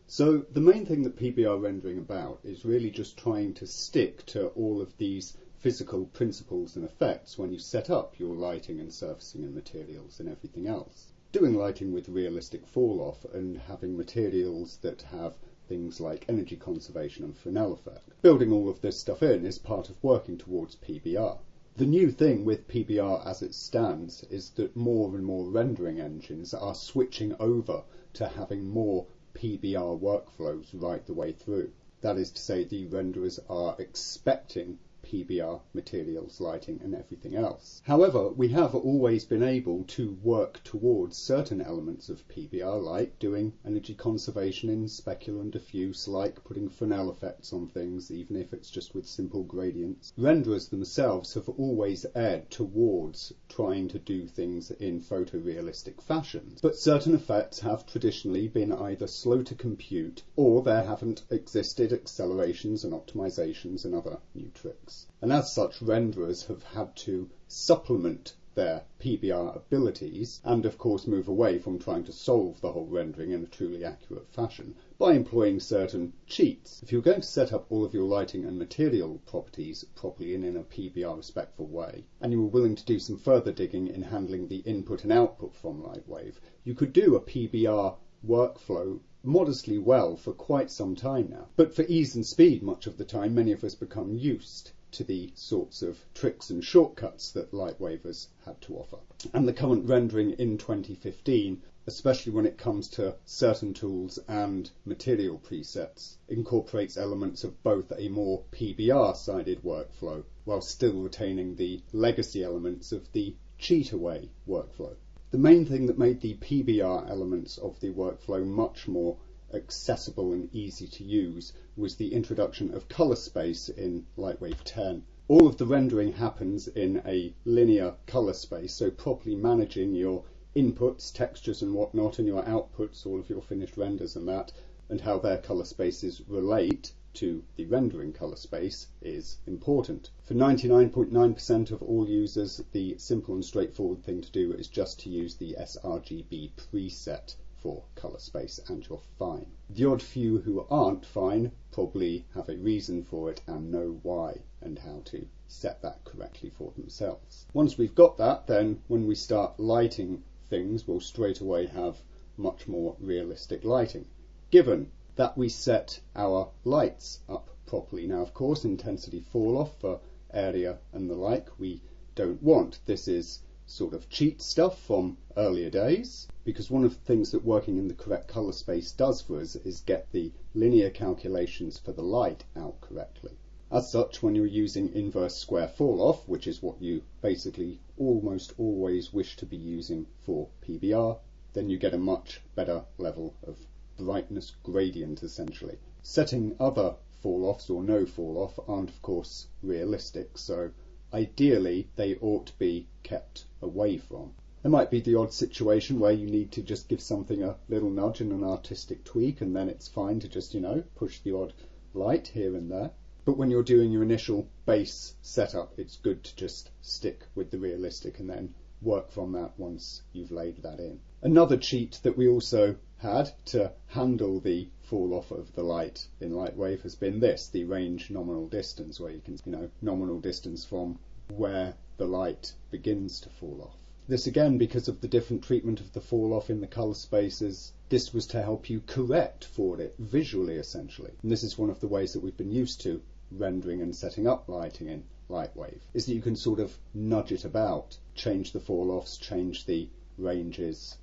So the main thing that PBR rendering about is really just trying to stick to all of these physical principles and effects when you set up your lighting and surfacing and materials and everything else. Doing lighting with realistic fall-off and having materials that have things like energy conservation and Fresnel effect. Building all of this stuff in is part of working towards PBR. The new thing with PBR as it stands is that more and more rendering engines are switching over to having more PBR workflows right the way through. That is to say, the renderers are expecting PBR materials, lighting and everything else. However, we have always been able to work towards certain elements of PBR, like doing energy conservation in specular and diffuse, like putting Fresnel effects on things, even if it's just with simple gradients. Renderers themselves have always erred towards trying to do things in photorealistic fashions, but certain effects have traditionally been either slow to compute or there haven't existed accelerations and optimizations and other new tricks. And as such, renderers have had to supplement their PBR abilities and of course move away from trying to solve the whole rendering in a truly accurate fashion by employing certain cheats. If you're going to set up all of your lighting and material properties properly and in a PBR respectful way, and you were willing to do some further digging in handling the input and output from Lightwave, you could do a PBR workflow modestly well for quite some time now. But for ease and speed, much of the time, many of us become used to the sorts of tricks and shortcuts that Lightwave has had to offer. And the current rendering in 2015, especially when it comes to certain tools and material presets, incorporates elements of both a more PBR-sided workflow while still retaining the legacy elements of the cheat-away workflow. The main thing that made the PBR elements of the workflow much more accessible and easy to use was the introduction of color space in Lightwave 10. All of the rendering happens in a linear color space, so properly managing your inputs, textures and whatnot, and your outputs, all of your finished renders and that, and how their color spaces relate to the rendering color space is important. For 99.9% of all users, the simple and straightforward thing to do is just to use the sRGB preset for color space and you're fine. The odd few who aren't fine probably have a reason for it and know why and how to set that correctly for themselves. Once we've got that, then when we start lighting things, we'll straight away have much more realistic lighting, given that we set our lights up properly. Now, of course, intensity fall off for area and the like we don't want. This is sort of cheat stuff from earlier days, because one of the things that working in the correct color space does for us is get the linear calculations for the light out correctly. As such, when you're using inverse square fall off, which is what you basically almost always wish to be using for PBR, then you get a much better level of brightness gradient essentially. Setting other fall-offs or no fall-off aren't of course realistic, so ideally they ought to be kept away from. There might be the odd situation where you need to just give something a little nudge and an artistic tweak, and then it's fine to just, push the odd light here and there. But when you're doing your initial base setup, it's good to just stick with the realistic and then work from that once you've laid that in. Another cheat that we also had to handle the fall off of the light in Lightwave has been this, the range nominal distance, where you can, nominal distance from where the light begins to fall off. This again, because of the different treatment of the fall off in the color spaces, this was to help you correct for it visually essentially. And this is one of the ways that we've been used to rendering and setting up lighting in Lightwave, is that you can sort of nudge it about, change the fall-offs, change the ranges,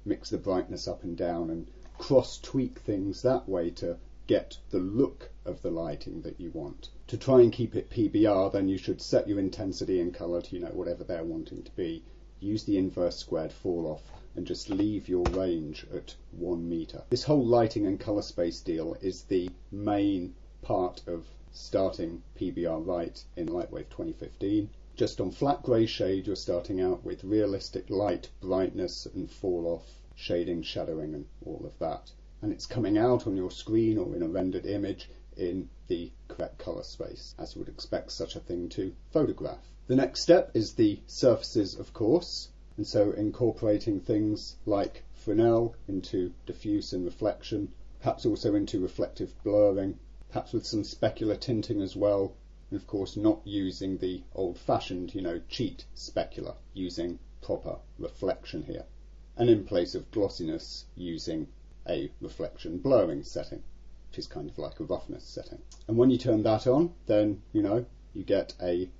mix the brightness up and down and cross-tweak things that way to get the look of the lighting that you want. To try and keep it PBR, then you should set your intensity and colour to, whatever they're wanting to be. Use the inverse squared fall-off and just leave your range at 1 meter. This whole lighting and colour space deal is the main part of starting PBR right in Lightwave 2015. Just on flat grey shade, you're starting out with realistic light, brightness and fall off, shading, shadowing and all of that. And it's coming out on your screen or in a rendered image in the correct colour space, as you would expect such a thing to photograph. The next step is the surfaces, of course, and so incorporating things like Fresnel into diffuse and reflection, perhaps also into reflective blurring, perhaps with some specular tinting as well, and of course not using the old-fashioned, cheat specular, using proper reflection here, and in place of glossiness using a reflection blurring setting, which is kind of like a roughness setting. And when you turn that on, then you get a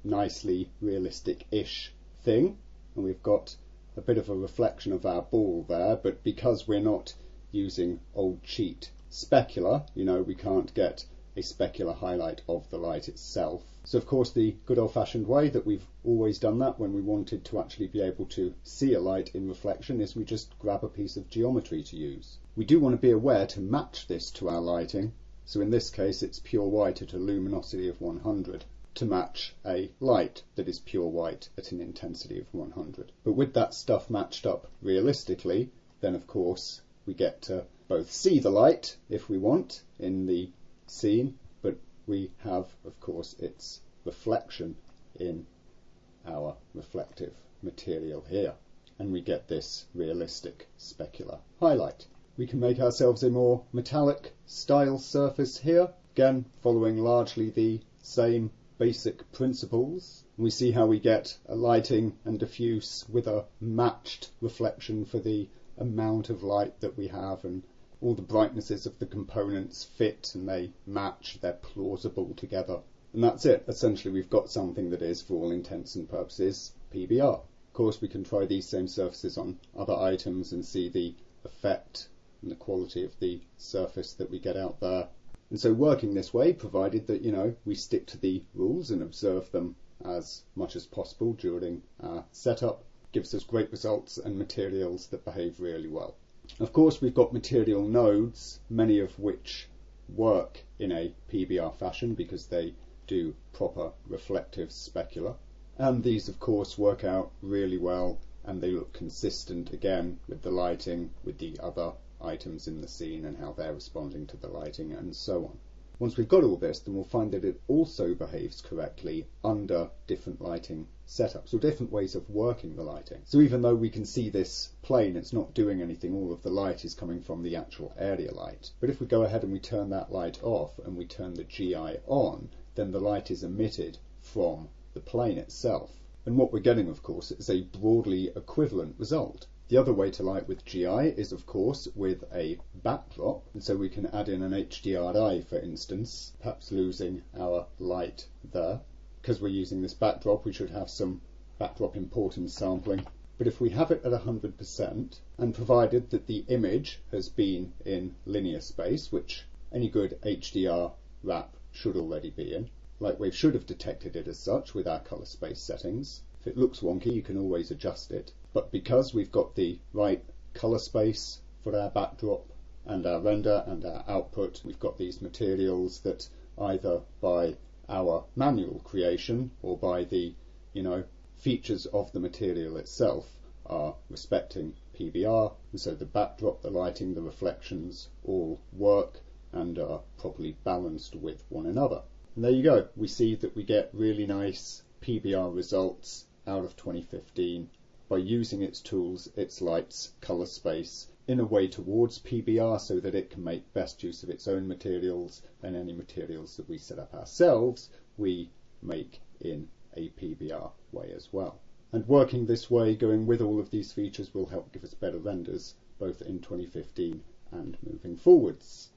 nicely realistic-ish thing, and we've got a bit of a reflection of our ball there, but because we're not using old cheat specular, we can't get a specular highlight of the light itself. So of course the good old-fashioned way that we've always done that when we wanted to actually be able to see a light in reflection is we just grab a piece of geometry to use. We do want to be aware to match this to our lighting, so in this case it's pure white at a luminosity of 100 to match a light that is pure white at an intensity of 100. But with that stuff matched up realistically, then of course we get to both see the light if we want in the scene, but we have of course its reflection in our reflective material here, and we get this realistic specular highlight. We can make ourselves a more metallic style surface here, again following largely the same basic principles. We see how we get a lighting and diffuse with a matched reflection for the amount of light that we have, and all the brightnesses of the components fit and they match, they're plausible together. And that's it. Essentially we've got something that is, for all intents and purposes, PBR. Of course we can try these same surfaces on other items and see the effect and the quality of the surface that we get out there. And so working this way, provided that, we stick to the rules and observe them as much as possible during our setup, gives us great results and materials that behave really well. Of course, we've got material nodes, many of which work in a PBR fashion because they do proper reflective specular. And these, of course, work out really well and they look consistent again with the lighting, with the other items in the scene and how they're responding to the lighting and so on. Once we've got all this, then we'll find that it also behaves correctly under different lighting setups or different ways of working the lighting. So even though we can see this plane, it's not doing anything, all of the light is coming from the actual area light. But if we go ahead and we turn that light off and we turn the GI on, then the light is emitted from the plane itself. And what we're getting, of course, is a broadly equivalent result. The other way to light with GI is, of course, with a backdrop, and so we can add in an HDRI, for instance, perhaps losing our light there. Because we're using this backdrop, we should have some backdrop importance sampling. But if we have it at 100%, and provided that the image has been in linear space, which any good HDR wrap should already be in, Lightwave should have detected it as such with our colour space settings. If it looks wonky, you can always adjust it. But because we've got the right colour space for our backdrop and our render and our output, we've got these materials that either by our manual creation or by the, features of the material itself are respecting PBR. And so the backdrop, the lighting, the reflections all work and are properly balanced with one another. And there you go. We see that we get really nice PBR results out of 2015 by using its tools, its lights, colour space in a way towards PBR so that it can make best use of its own materials, and any materials that we set up ourselves we make in a PBR way as well. And working this way, going with all of these features, will help give us better renders both in 2015 and moving forwards.